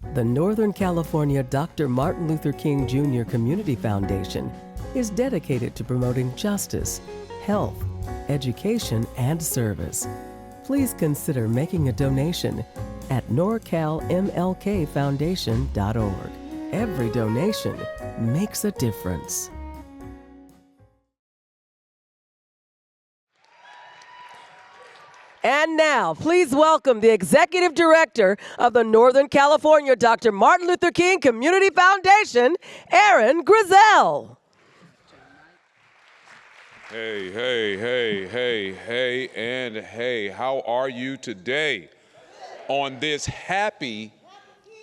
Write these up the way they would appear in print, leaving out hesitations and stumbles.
The Northern California Dr. Martin Luther King Jr. Community Foundation is dedicated to promoting justice, health, education, and service. Please consider making a donation at norcalmlkfoundation.org. Every donation makes a difference. And now, please welcome the Executive Director of the Northern California Dr. Martin Luther King Community Foundation, Aaron Grizzell. Hey, hey, hey, hey, hey, and hey, how are you today on this happy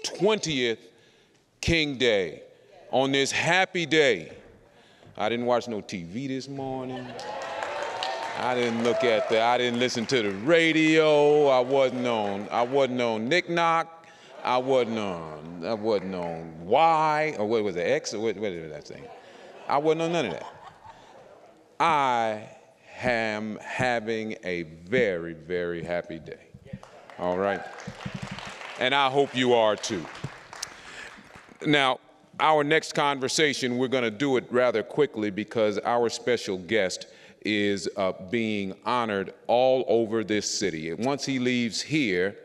20th King Day? On this happy day. I didn't watch no TV this morning. I didn't listen to the radio. I wasn't on Nick Knock. I wasn't on Y, or what was it, X, or what was that thing? I wasn't on none of that. I am having a very, very happy day, all right? And I hope you are too. Now, our next conversation, we're gonna do it rather quickly because our special guest is being honored all over this city. And once he leaves here,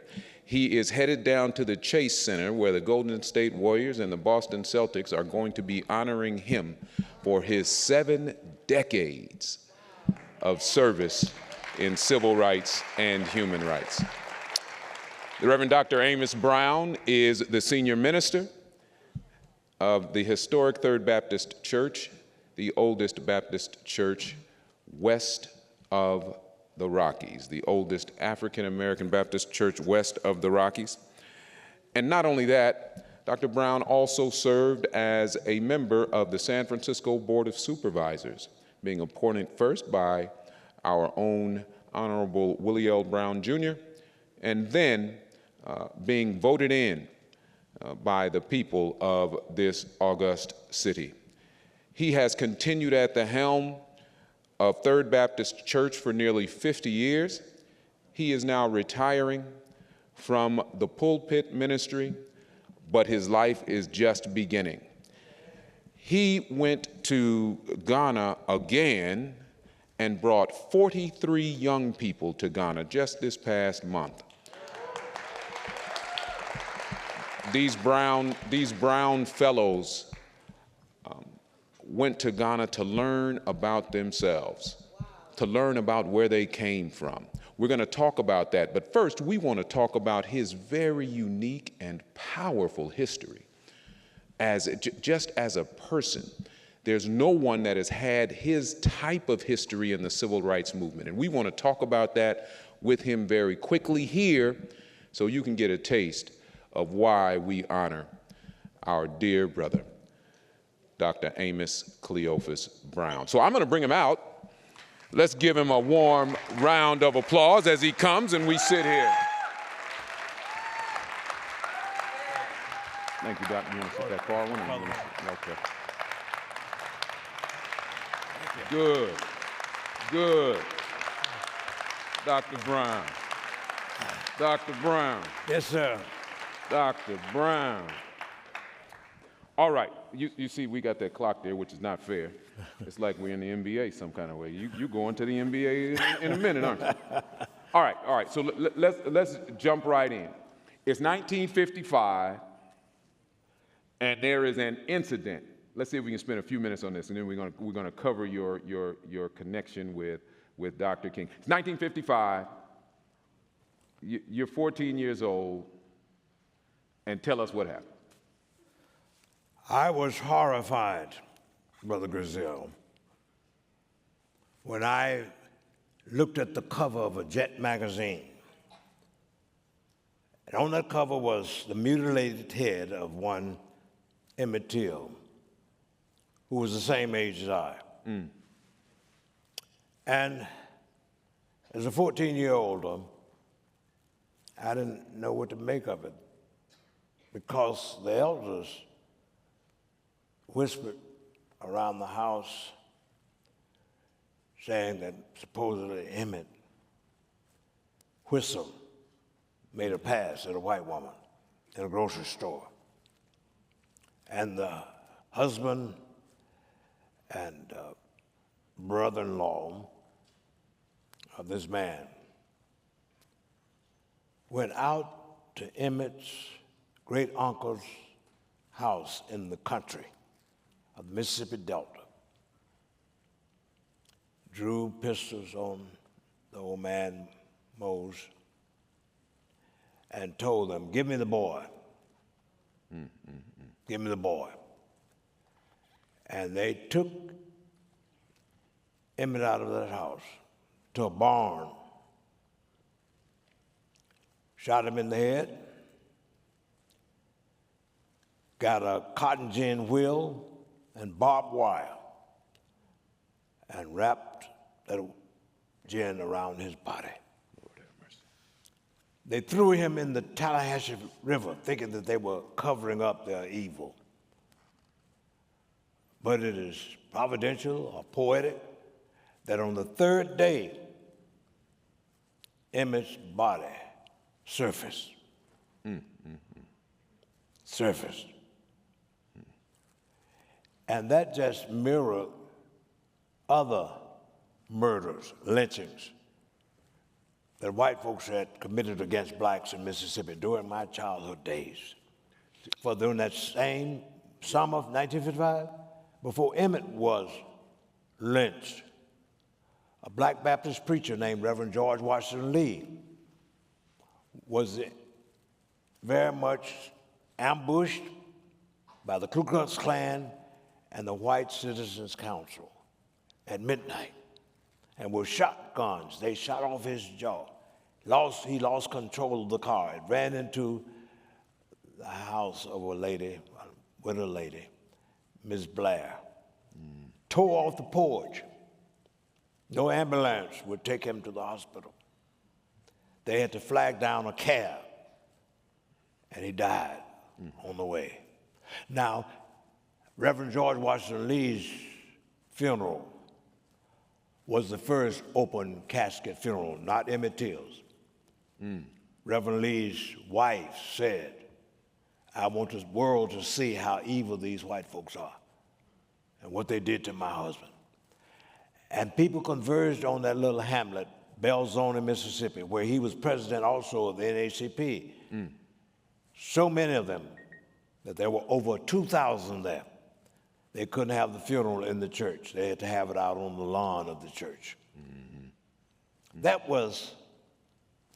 he is headed down to the Chase Center where the Golden State Warriors and the Boston Celtics are going to be honoring him for his 7 decades of service in civil rights and human rights. The Reverend Dr. Amos Brown is the senior minister of the historic Third Baptist Church, the oldest Baptist church west of the Rockies, the oldest African-American Baptist church west of the Rockies. And not only that, Dr. Brown also served as a member of the San Francisco Board of Supervisors, being appointed first by our own Honorable Willie L. Brown, Jr., and then being voted in by the people of this august city. He has continued at the helm of Third Baptist Church for nearly 50 years. He is now retiring from the pulpit ministry, but his life is just beginning. He went to Ghana again and brought 43 young people to Ghana just this past month. These brown fellows went to Ghana to learn about themselves, to learn about where they came from. We're going to talk about that, but first we want to talk about his very unique and powerful history. Just as a person, there's no one that has had his type of history in the civil rights movement, and we want to talk about that with him very quickly here so you can get a taste of why we honor our dear brother, Dr. Amos Cleophas Brown. So I'm going to bring him out. Let's give him a warm round of applause as he comes and we sit here. Thank you, Dr. You want to sit that far one? Okay. Good. Good. Dr. Brown. Dr. Brown. Yes, sir. Dr. Brown. All right, you see we got that clock there, which is not fair. It's like we're in the NBA some kind of way. You going to the NBA in a minute, aren't you? All right, so let's jump right in. It's 1955, and there is an incident. Let's see if we can spend a few minutes on this, and then we're gonna cover your connection with Dr. King. It's 1955, you're 14 years old, and tell us what happened. I was horrified, Brother Grizzell, when I looked at the cover of a Jet magazine. And on that cover was the mutilated head of one Emmett Till, who was the same age as I. And as a 14-year-old, I didn't know what to make of it because the elders whispered around the house saying that supposedly Emmett whistled, made a pass at a white woman. in a grocery store. And the husband and brother-in-law of this man went out to Emmett's great uncle's house in the country of the Mississippi Delta, drew pistols on the old man, Mose, and told them, "Give me the boy. Give me the boy." And they took Emmett out of that house to a barn, shot him in the head, got a cotton gin wheel and barbed wire, and wrapped that gin around his body. Lord have mercy. They threw him in the Tallahatchie River, thinking that they were covering up their evil. But it is providential or poetic that on the third day, Emmett's body surfaced. Surfaced. And that just mirrored other murders, lynchings that white folks had committed against blacks in Mississippi during my childhood days. For during that same summer of 1955, before Emmett was lynched, a black Baptist preacher named Reverend George Washington Lee was very much ambushed by the Ku Klux Klan and the White Citizens Council at midnight, and with shotguns, they shot off his jaw. He lost control of the car. It ran into the house of a lady, a widow lady, Ms. Blair. Tore off the porch. No ambulance would take him to the hospital. They had to flag down a cab, and he died on the way. Now, Reverend George Washington Lee's funeral was the first open casket funeral, not Emmett Till's. Reverend Lee's wife said, "I want the world to see how evil these white folks are and what they did to my husband." And people converged on that little hamlet, Belzoni, Mississippi, where he was president also of the NAACP. So many of them that there were over 2,000 there. They couldn't have the funeral in the church. They had to have it out on the lawn of the church. That was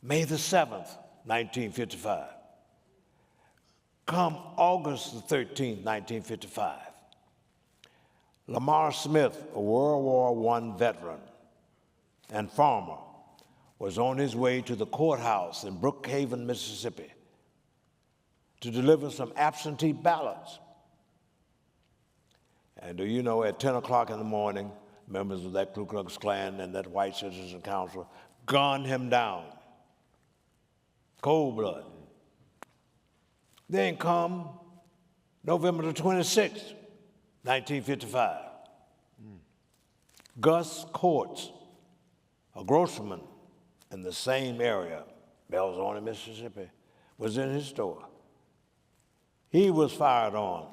May the 7th, 1955. Come August the 13th, 1955, Lamar Smith, a World War I veteran and farmer, was on his way to the courthouse in Brookhaven, Mississippi, to deliver some absentee ballots. And do you know, at 10 o'clock in the morning, members of that Ku Klux Klan and that White Citizens Council gunned him down. Cold blood. Then come November the 26th, 1955. Gus Courts, a grocerman in the same area, Belzoni, Mississippi, was in his store. He was fired on.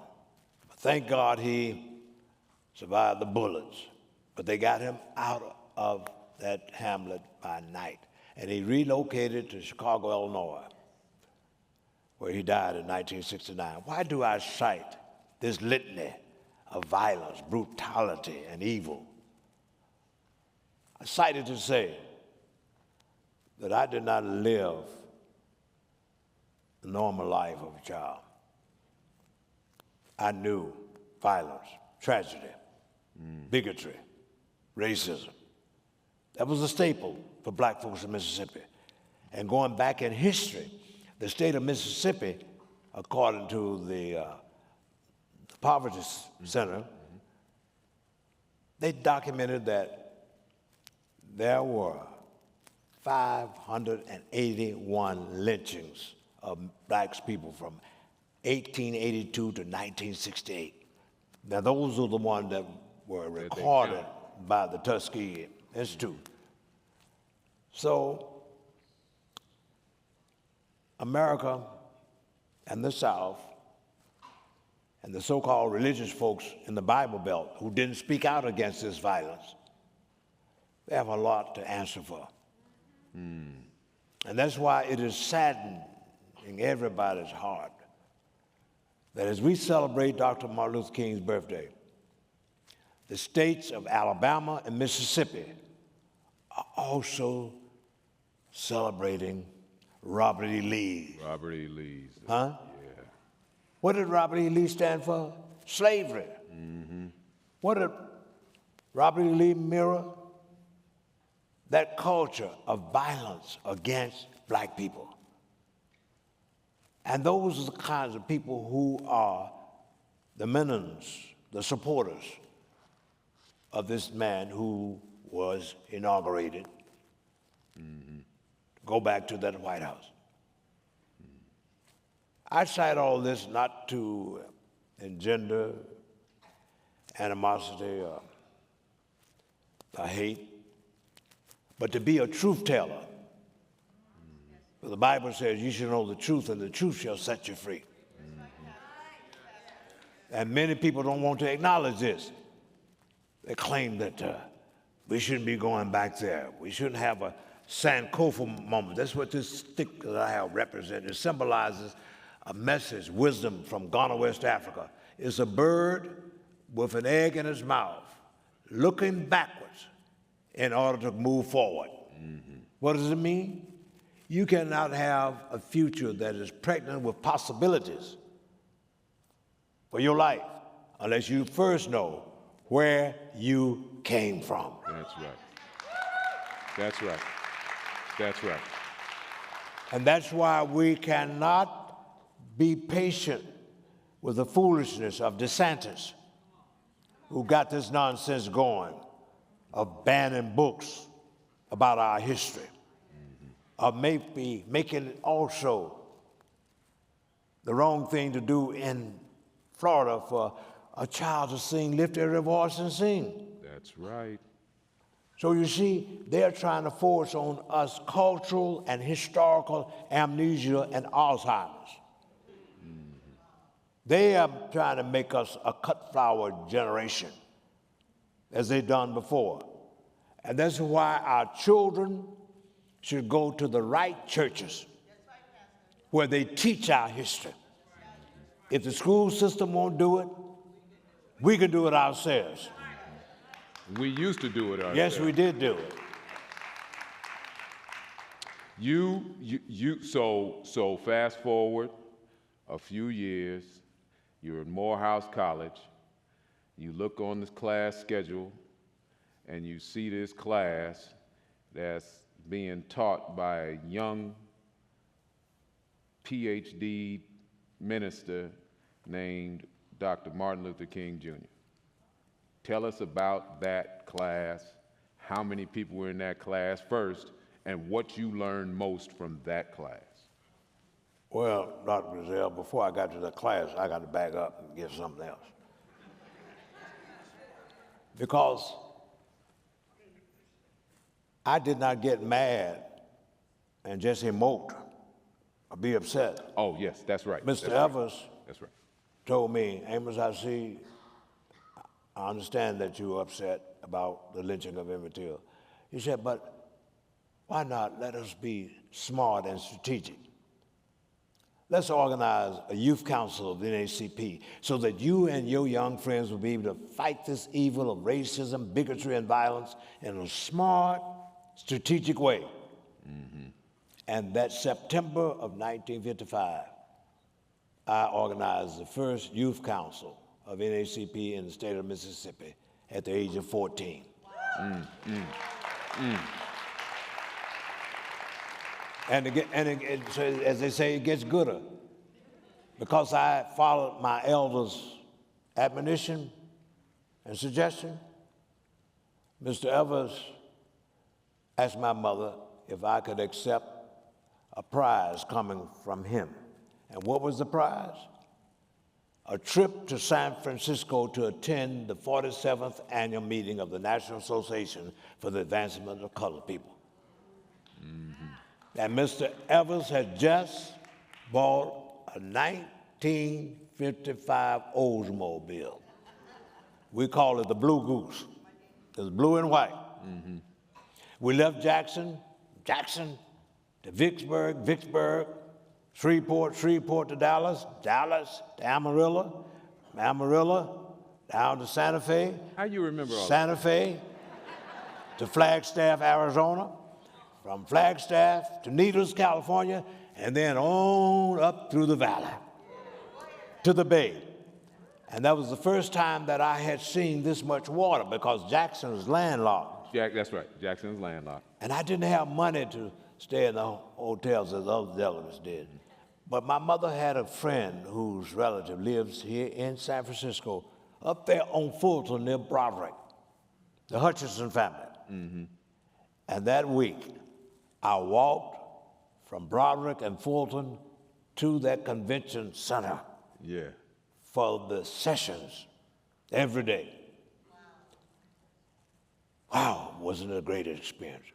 But thank God he survived the bullets. But they got him out of that hamlet by night. And he relocated to Chicago, Illinois, where he died in 1969. Why do I cite this litany of violence, brutality, and evil? I cite it to say that I did not live the normal life of a child. I knew violence, tragedy, bigotry, racism. That was a staple for black folks in Mississippi. And going back in history, the state of Mississippi, according to the Poverty Center, they documented that there were 581 lynchings of black people from 1882 to 1968. Now, those are the ones that were recorded by the Tuskegee Institute. So, America and the South and the so-called religious folks in the Bible Belt who didn't speak out against this violence, they have a lot to answer for. And that's why it is saddening everybody's heart that as we celebrate Dr. Martin Luther King's birthday, the states of Alabama and Mississippi are also celebrating Robert E. Lee. Robert E. Lee's. Huh? Yeah. What did Robert E. Lee stand for? Slavery. What did Robert E. Lee mirror? That culture of violence against black people. And those are the kinds of people who are the minions, the supporters of this man who was inaugurated. Go back to that White House. I cite all this not to engender animosity or hate, but to be a truth teller. The Bible says you should know the truth, and the truth shall set you free. And many people don't want to acknowledge this. They claim that we shouldn't be going back there. We shouldn't have a Sankofa moment. That's what this stick that I have represents. It symbolizes a message, wisdom from Ghana, West Africa. It's a bird with an egg in its mouth, looking backwards in order to move forward. What does it mean? You cannot have a future that is pregnant with possibilities for your life unless you first know where you came from. That's right. That's right. That's right. And that's why we cannot be patient with the foolishness of DeSantis, who got this nonsense going of banning books about our history, of maybe making it also the wrong thing to do in Florida for a child to sing, lift their voice and sing. That's right. So you see, they're trying to force on us cultural and historical amnesia and Alzheimer's. They are trying to make us a cut flower generation, as they've done before. And that's why our children should go to the right churches where they teach our history. If the school system won't do it, we can do it ourselves. We used to do it ourselves. Yes, we did do it. So fast forward a few years, you're at Morehouse College, you look on this class schedule, and you see this class that's being taught by a young PhD minister named Dr. Martin Luther King Jr. Tell us about that class, how many people were in that class first, and what you learned most from that class. Well, Dr. Brazil, before I got to the class, I got to back up and give something else. Because I did not get mad and just emote or be upset. Oh, yes, that's right. Mr. That's Evers right. That's right. told me, Amos C, I understand that you're upset about the lynching of Emmett Till. He said, but why not let us be smart and strategic? Let's organize a youth council of the NAACP so that you and your young friends will be able to fight this evil of racism, bigotry, and violence in a smart, strategic way. And that September of 1955, I organized the first youth council of NAACP in the state of Mississippi at the age of 14. And so as they say, it gets gooder. Because I followed my elders' admonition and suggestion, Mr. Evers asked my mother if I could accept a prize coming from him. And what was the prize? A trip to San Francisco to attend the 47th annual meeting of the National Association for the Advancement of Colored People. And Mr. Evers had just bought a 1955 Oldsmobile. We call it the Blue Goose. It was blue and white. Mm-hmm. We left Jackson to Vicksburg, Shreveport to Dallas to Amarillo, down to Santa Fe. How you remember all Santa Fe to Flagstaff, Arizona, from Flagstaff to Needles, California, and then on up through the valley to the Bay. And that was the first time that I had seen this much water because Jackson was landlocked. That's right. Jackson's landlocked. And I didn't have money to stay in the hotels as other delegates did. But my mother had a friend whose relative lives here in San Francisco, up there on Fulton near Broderick, the Hutchinson family. Mm-hmm. And that week, I walked from Broderick and Fulton to that convention center. Yeah. For the sessions every day. Wow, wasn't it a great experience?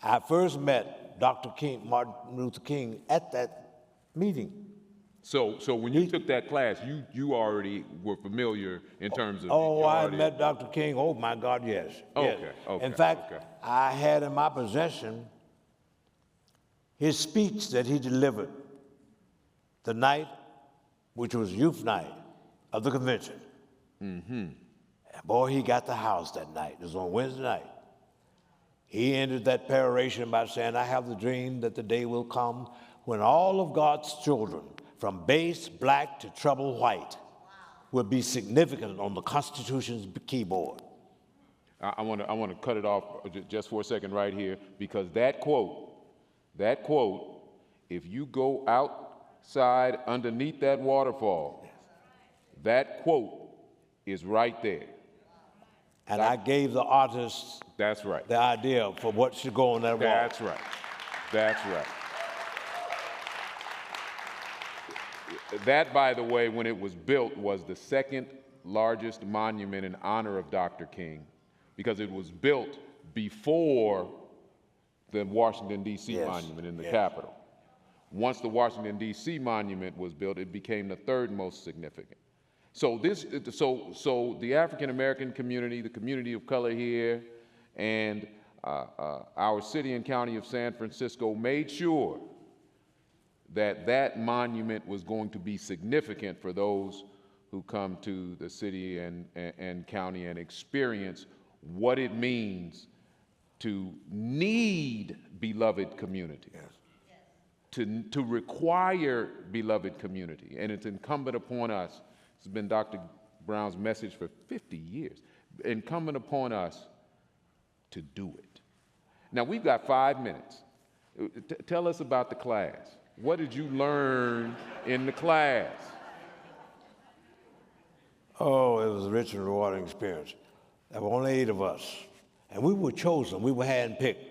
I first met Dr. King, Martin Luther King, at that meeting. So when you took that class, you already were familiar in terms of... I met Dr. King, oh my God, yes. Okay, yes. okay. In fact, okay. I had in my possession his speech that he delivered the night, which was youth night of the convention. Mm-hmm. And boy, he got the house that night. It was on Wednesday night. He ended that peroration by saying, I have the dream that the day will come when all of God's children, from base black to treble white, will be significant on the Constitution's keyboard. I want to cut it off just for a second right here, because that quote, if you go outside underneath that waterfall, that quote is right there. And I gave the artists that's right. the idea for what should go on that wall. That's right. That's right. That, by the way, when it was built, was the second largest monument in honor of Dr. King, because it was built before the Washington, D.C. Yes. monument in the Yes. Capitol. Once the Washington, D.C. monument was built, it became the third most significant. So the African American community, the community of color here, and our city and county of San Francisco made sure that that monument was going to be significant for those who come to the city and county and experience what it means to need beloved community. Yes. To require beloved community. And it's incumbent upon us, this has been Dr. Brown's message for 50 years, incumbent upon us to do it. Now, we've got 5 minutes. Tell us about the class. What did you learn in the class? Oh, it was a rich and rewarding experience. There were only 8 of us, and we were chosen. We were handpicked.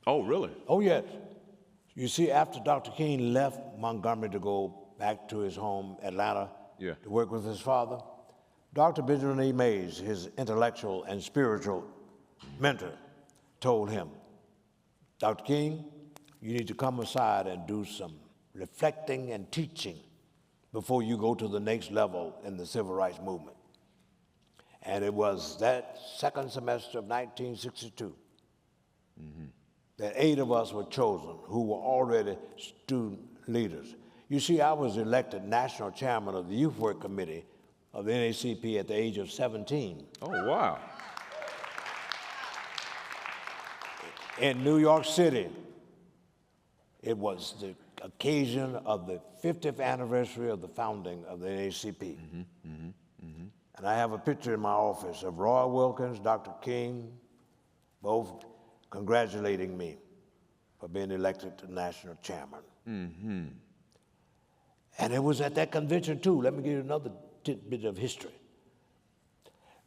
Oh, really? Oh, yes. You see, after Dr. King left Montgomery to go back to his home, Atlanta, to work with his father, Dr. Benjamin E. Mays, his intellectual and spiritual mentor, told him, Dr. King, you need to come aside and do some reflecting and teaching before you go to the next level in the civil rights movement. And it was that second semester of 1962 that 8 of us were chosen who were already student leaders. You see, I was elected national chairman of the Youth Work Committee of the NAACP at the age of 17. Oh, wow. In New York City, it was the occasion of the 50th anniversary of the founding of the NAACP. And I have a picture in my office of Roy Wilkins, Dr. King, both congratulating me for being elected to national chairman. And it was at that convention, too, let me give you another tidbit of history,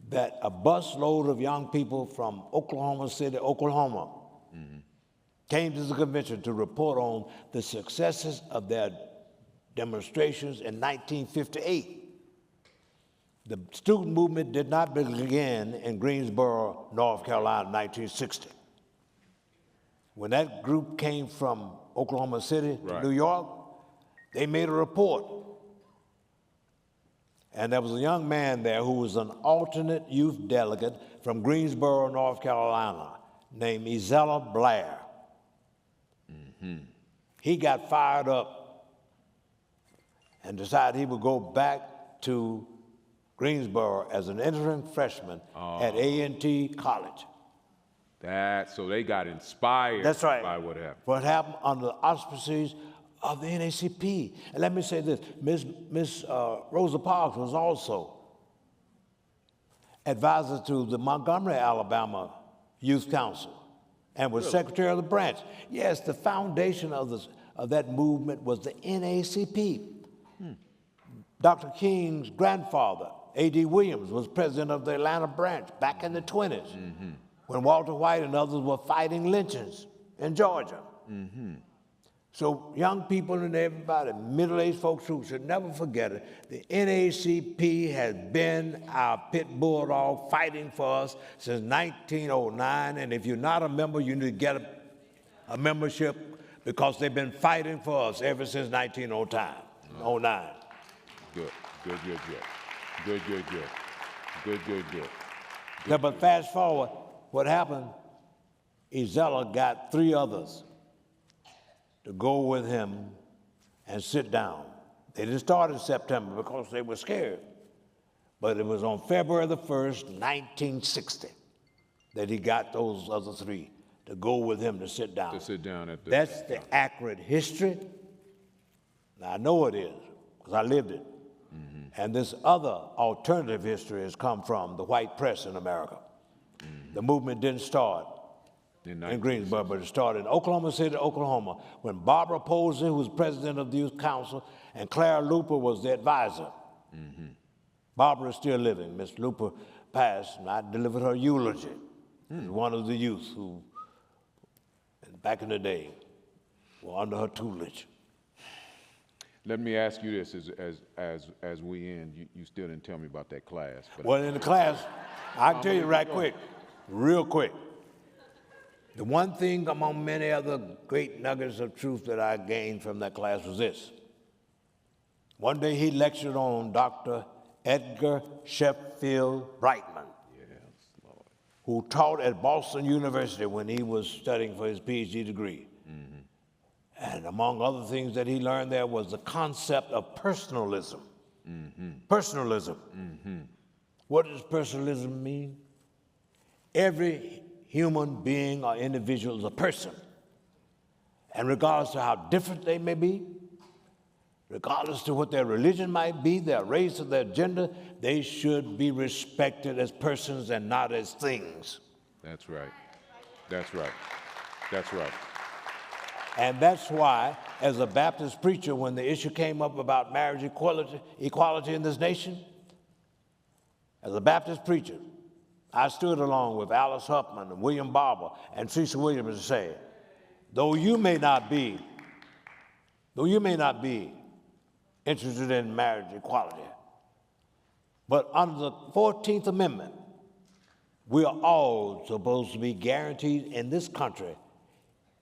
that a busload of young people from Oklahoma City, Oklahoma, came to the convention to report on the successes of their demonstrations in 1958. The student movement did not begin in Greensboro, North Carolina, in 1960. When that group came from Oklahoma City to New York, They made a report. And there was a young man there who was an alternate youth delegate from Greensboro, North Carolina, named Ezella Blair. He got fired up and decided he would go back to Greensboro as an interim freshman at A&T College. So they got inspired That's right. by what happened. What happened under the auspices of the NAACP. And let me say this, Miss Rosa Parks was also advisor to the Montgomery, Alabama Youth Council and was secretary of the branch. Yes, the foundation of that movement was the NAACP. Dr. King's grandfather, A.D. Williams, was president of the Atlanta branch back in the 20s when Walter White and others were fighting lynchings in Georgia. So young people and everybody, middle-aged folks who should never forget it, the NAACP has been our pit bulldog fighting for us since 1909, and if you're not a member, you need to get a membership because they've been fighting for us ever since 1909. Good. Yeah, but fast forward, what happened, Ezella got 3 others to go with him and sit down. They didn't start in September because they were scared. But it was on February the 1st, 1960, that he got those other 3 to go with him to sit down. To sit down at the... That's the accurate history. Now, I know it is, because I lived it. And this other alternative history has come from the white press in America. The movement didn't start in Greensboro, but it started in Oklahoma City, Oklahoma, when Barbara Posey, who was president of the Youth Council, and Clara Luper was the advisor. Barbara is still living. Miss Luper passed, and I delivered her eulogy. One of the youth who, back in the day, were under her tutelage. Let me ask you this as we end. You still didn't tell me about that class. But Well, in the class, I can tell you real quick. The one thing among many other great nuggets of truth that I gained from that class was this. One day he lectured on Dr. Edgar Sheffield Brightman, who taught at Boston University when he was studying for his PhD degree. And among other things that he learned there was the concept of personalism. Personalism. What does personalism mean? Every human being or individual is a person. And regardless of how different they may be, regardless of what their religion might be, their race or their gender, they should be respected as persons and not as things. That's right. And that's why, as a Baptist preacher, when the issue came up about marriage equality in this nation, as a Baptist preacher, I stood along with Alice Huffman and William Barber and Cecil Williams to say, though you may not be interested in marriage equality, but under the 14th Amendment, we are all supposed to be guaranteed in this country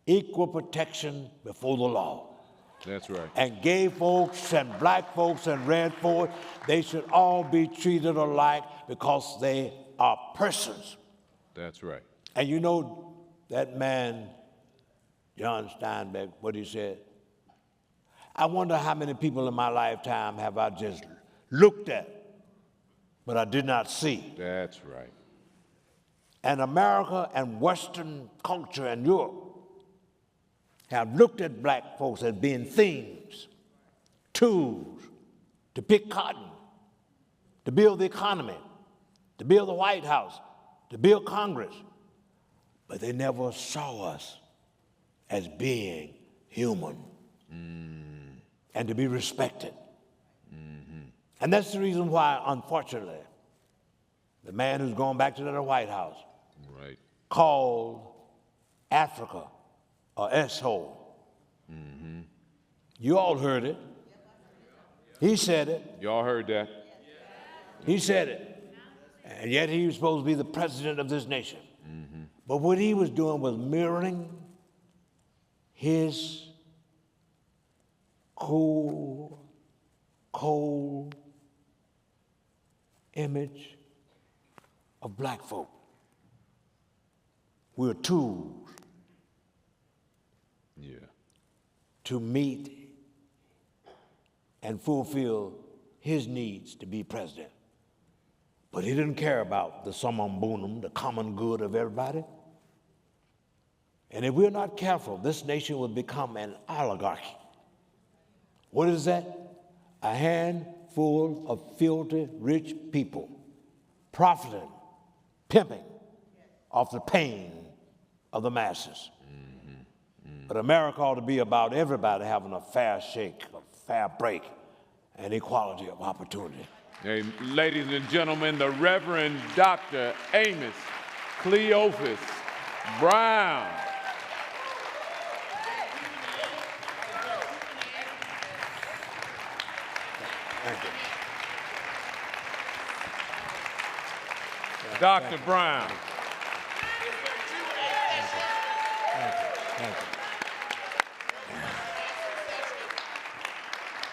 equal protection before the law. That's right. And gay folks and black folks and red folks, they should all be treated alike because they are persons. That's right. And you know that man, John Steinbeck, what he said? I wonder how many people in my lifetime have I just looked at, but I did not see. That's right. And America and Western culture and Europe have looked at black folks as being things, tools to pick cotton, to build the economy, to build the White House, to build Congress. But they never saw us as being human and to be respected. And that's the reason why, unfortunately, the man who's going back to the White House called Africa or S-hole. You all heard it. He said it. Y'all heard that. He said it. And yet he was supposed to be the president of this nation. But what he was doing was mirroring his cold image of black folk. We're tools to meet and fulfill his needs to be president. But he didn't care about the summum bonum, the common good of everybody. And if we're not careful, this nation will become an oligarchy. What is that? A handful of filthy rich people profiting, pimping off the pain of the masses. But America ought to be about everybody having a fair shake, a fair break, and equality of opportunity. Hey, ladies and gentlemen, the Reverend Dr. Amos Cleophas Brown. Thank you. Dr. Brown. Thank you.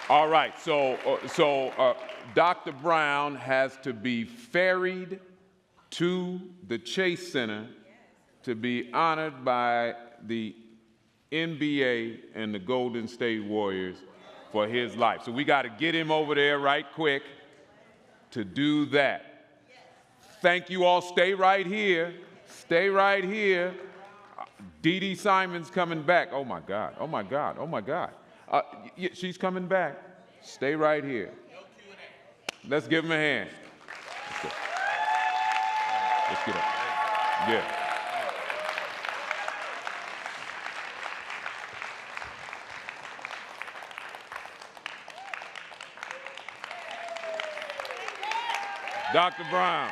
All right, so Dr. Brown has to be ferried to the Chase Center to be honored by the NBA and the Golden State Warriors for his life. So we got to get him over there right quick to do that. Thank you all. Stay right here. Stay right here. Dee Dee Simon's coming back. Oh, my God. Oh, my God. Oh, my God. She's coming back. Stay right here. Let's give him a hand. Let's get up. Yeah. Dr. Brown.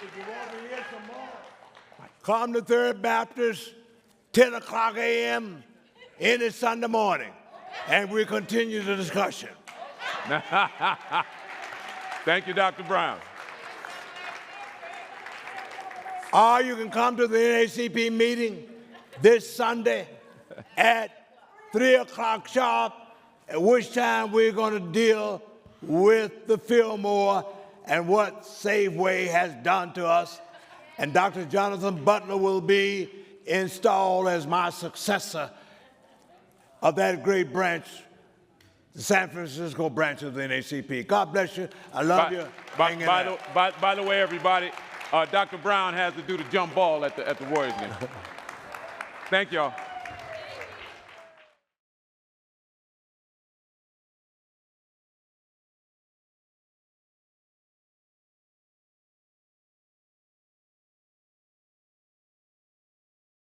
If you want to hear some more, come to Third Baptist, 10 o'clock a.m. any Sunday morning, and we continue the discussion. Thank you, Dr. Brown. Or you can come to the NAACP meeting this Sunday at 3 o'clock sharp, at which time we're going to deal with the Fillmore and what Safeway has done to us. And Dr. Jonathan Butler will be installed as my successor of that great branch, the San Francisco branch of the NAACP. God bless you. I love you. By the way, everybody, Dr. Brown has to do the jump ball at the Warriors game. Thank y'all.